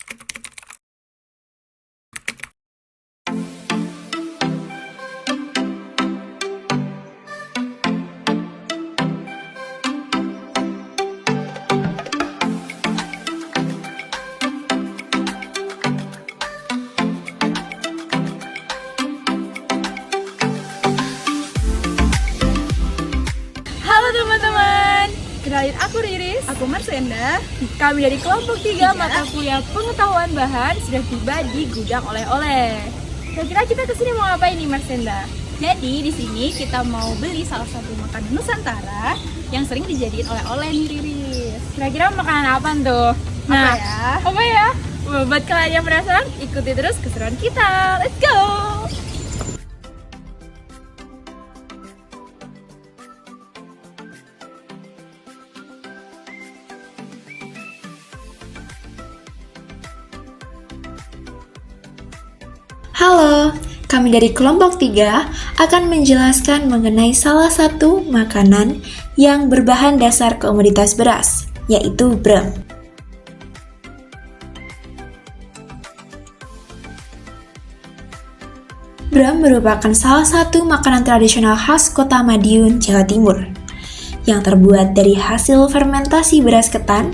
Halo teman-teman, kenalin aku Riris, aku Marsenda. Kami dari kelompok 3 mata kuliah pengetahuan bahan sudah tiba di gudang oleh-oleh. Kira-kira kita kesini mau ngapain nih Marsenda? Jadi di sini kita mau beli salah satu makanan Nusantara yang sering dijadiin oleh-oleh nih Riris. Kira-kira makanan apa tuh? Nah, apa ya? Buat kalian yang penasaran, ikuti terus keseruan kita. Let's go! Halo, kami dari kelompok 3 akan menjelaskan mengenai salah satu makanan yang berbahan dasar komoditas beras, yaitu brem. Brem merupakan salah satu makanan tradisional khas Kota Madiun, Jawa Timur, yang terbuat dari hasil fermentasi beras ketan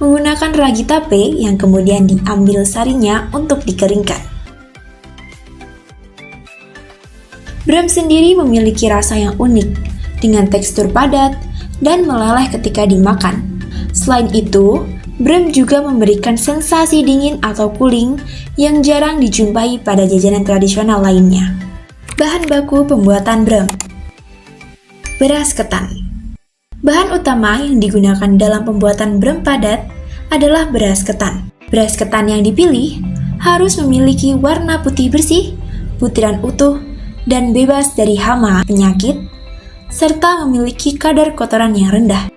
menggunakan ragi tape yang kemudian diambil sarinya untuk dikeringkan. Brem sendiri memiliki rasa yang unik, dengan tekstur padat dan meleleh ketika dimakan. Selain itu, brem juga memberikan sensasi dingin atau cooling yang jarang dijumpai pada jajanan tradisional lainnya. Bahan baku pembuatan brem: beras ketan. Bahan utama yang digunakan dalam pembuatan brem padat adalah beras ketan. Beras ketan yang dipilih harus memiliki warna putih bersih, butiran utuh, dan bebas dari hama, penyakit, serta memiliki kadar kotoran yang rendah.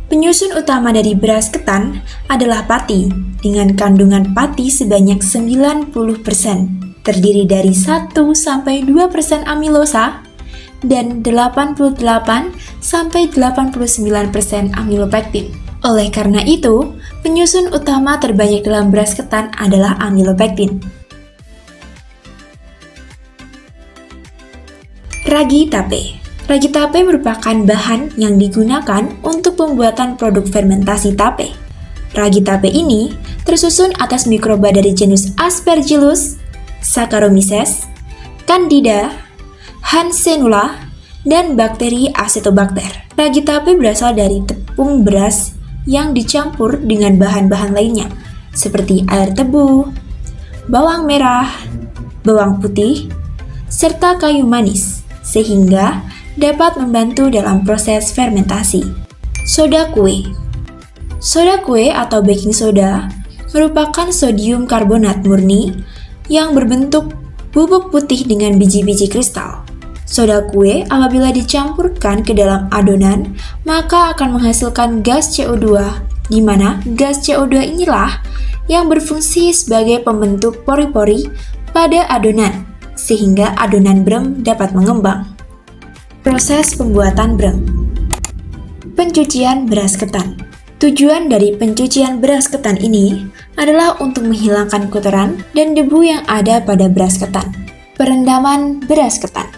Penyusun utama dari beras ketan adalah pati, dengan kandungan pati sebanyak 90%, terdiri dari 1-2% amilosa, dan 88-89% amilopektin. Oleh karena itu, penyusun utama terbanyak dalam beras ketan adalah amilopektin. Ragi tape. Ragi tape merupakan bahan yang digunakan untuk pembuatan produk fermentasi tape. Ragi tape ini tersusun atas mikroba dari genus Aspergillus, Saccharomyces, Candida, Hansenula, dan bakteri Acetobacter. Ragi tape berasal dari tepung beras yang dicampur dengan bahan-bahan lainnya, seperti air tebu, bawang merah, bawang putih, serta kayu manis, sehingga dapat membantu dalam proses fermentasi. Soda kue. Soda kue atau baking soda merupakan sodium karbonat murni yang berbentuk bubuk putih dengan biji-biji kristal. Soda kue apabila dicampurkan ke dalam adonan, maka akan menghasilkan gas CO2, di mana gas CO2 inilah yang berfungsi sebagai pembentuk pori-pori pada adonan, sehingga adonan brem dapat mengembang. Proses pembuatan brem. Pencucian beras ketan. Tujuan dari pencucian beras ketan ini adalah untuk menghilangkan kotoran dan debu yang ada pada beras ketan. Perendaman beras ketan.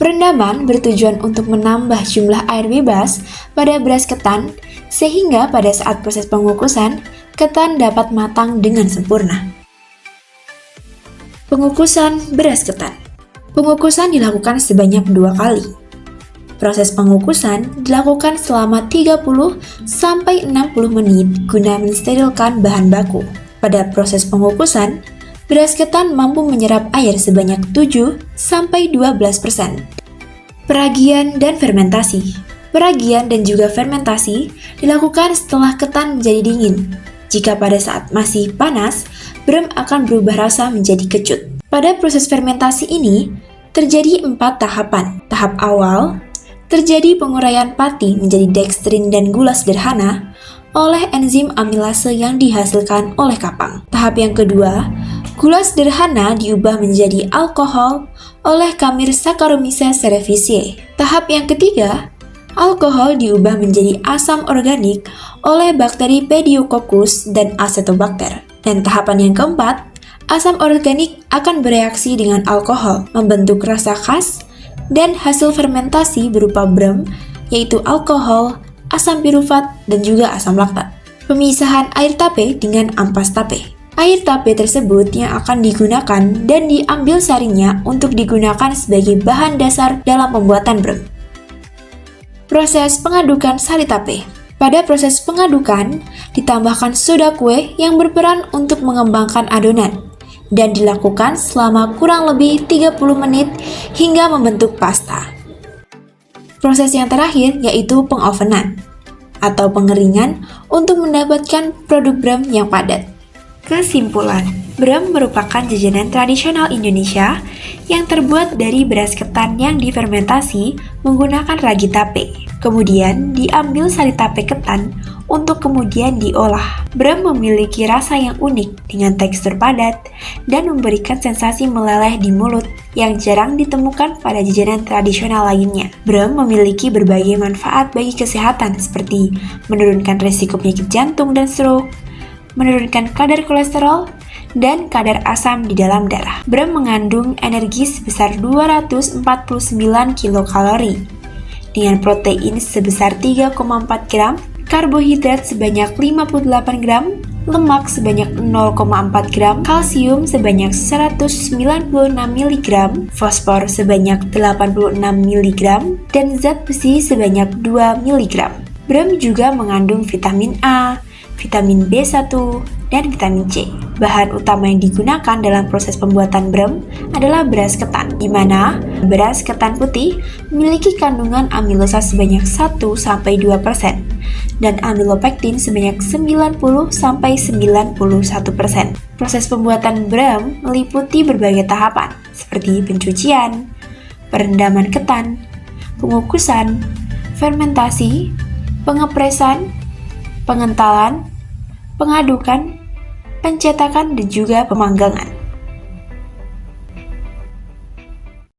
Perendaman bertujuan untuk menambah jumlah air bebas pada beras ketan sehingga pada saat proses pengukusan, ketan dapat matang dengan sempurna. Pengukusan beras ketan. Pengukusan dilakukan sebanyak 2 kali. Proses pengukusan dilakukan selama 30-60 menit guna mensterilkan bahan baku. Pada proses pengukusan, beras ketan mampu menyerap air sebanyak 7-12%. Peragian dan fermentasi. Peragian dan juga fermentasi dilakukan setelah ketan menjadi dingin. Jika pada saat masih panas, brem akan berubah rasa menjadi kecut. Pada proses fermentasi ini, terjadi 4 tahapan. Tahap awal, terjadi penguraian pati menjadi dekstrin dan gula sederhana oleh enzim amilase yang dihasilkan oleh kapang. Tahap yang kedua, gula sederhana diubah menjadi alkohol oleh kamir Saccharomyces cerevisiae. Tahap yang ketiga, Alkohol diubah menjadi asam organik oleh bakteri Pediococcus dan Acetobacter. Dan tahapan yang keempat, asam organik akan bereaksi dengan alkohol, membentuk rasa khas, dan hasil fermentasi berupa brem, yaitu alkohol, asam pirufat, dan juga asam laktat. Pemisahan air tape dengan ampas tape. Air tape tersebut yang akan digunakan dan diambil saringnya untuk digunakan sebagai bahan dasar dalam pembuatan brem. Proses pengadukan sari tape. Pada proses pengadukan, ditambahkan soda kue yang berperan untuk mengembangkan adonan dan dilakukan selama kurang lebih 30 menit hingga membentuk pasta. Proses yang terakhir yaitu pengovenan atau pengeringan untuk mendapatkan produk brem yang padat. Kesimpulan, brem merupakan jajanan tradisional Indonesia yang terbuat dari beras ketan yang difermentasi menggunakan ragi tape. Kemudian diambil sari tape ketan untuk kemudian diolah. Brem memiliki rasa yang unik dengan tekstur padat dan memberikan sensasi meleleh di mulut yang jarang ditemukan pada jajanan tradisional lainnya. Brem memiliki berbagai manfaat bagi kesehatan seperti menurunkan risiko penyakit jantung dan stroke, menurunkan kadar kolesterol, dan kadar asam di dalam darah. Brem mengandung energi sebesar 249 kilokalori, dengan protein sebesar 3,4 gram, karbohidrat sebanyak 58 gram, lemak sebanyak 0,4 gram, kalsium sebanyak 196 mg, fosfor sebanyak 86 mg, dan zat besi sebanyak 2 mg. Brem juga mengandung vitamin A, vitamin B1, dan vitamin C. Bahan utama yang digunakan dalam proses pembuatan brem adalah beras ketan, di mana beras ketan putih memiliki kandungan amilosa sebanyak 1-2% dan amilopektin sebanyak 90-91%. Proses pembuatan brem meliputi berbagai tahapan, seperti pencucian, perendaman ketan, pengukusan, fermentasi, pengepresan, pengentalan, pengadukan, pencetakan, dan juga pemanggangan.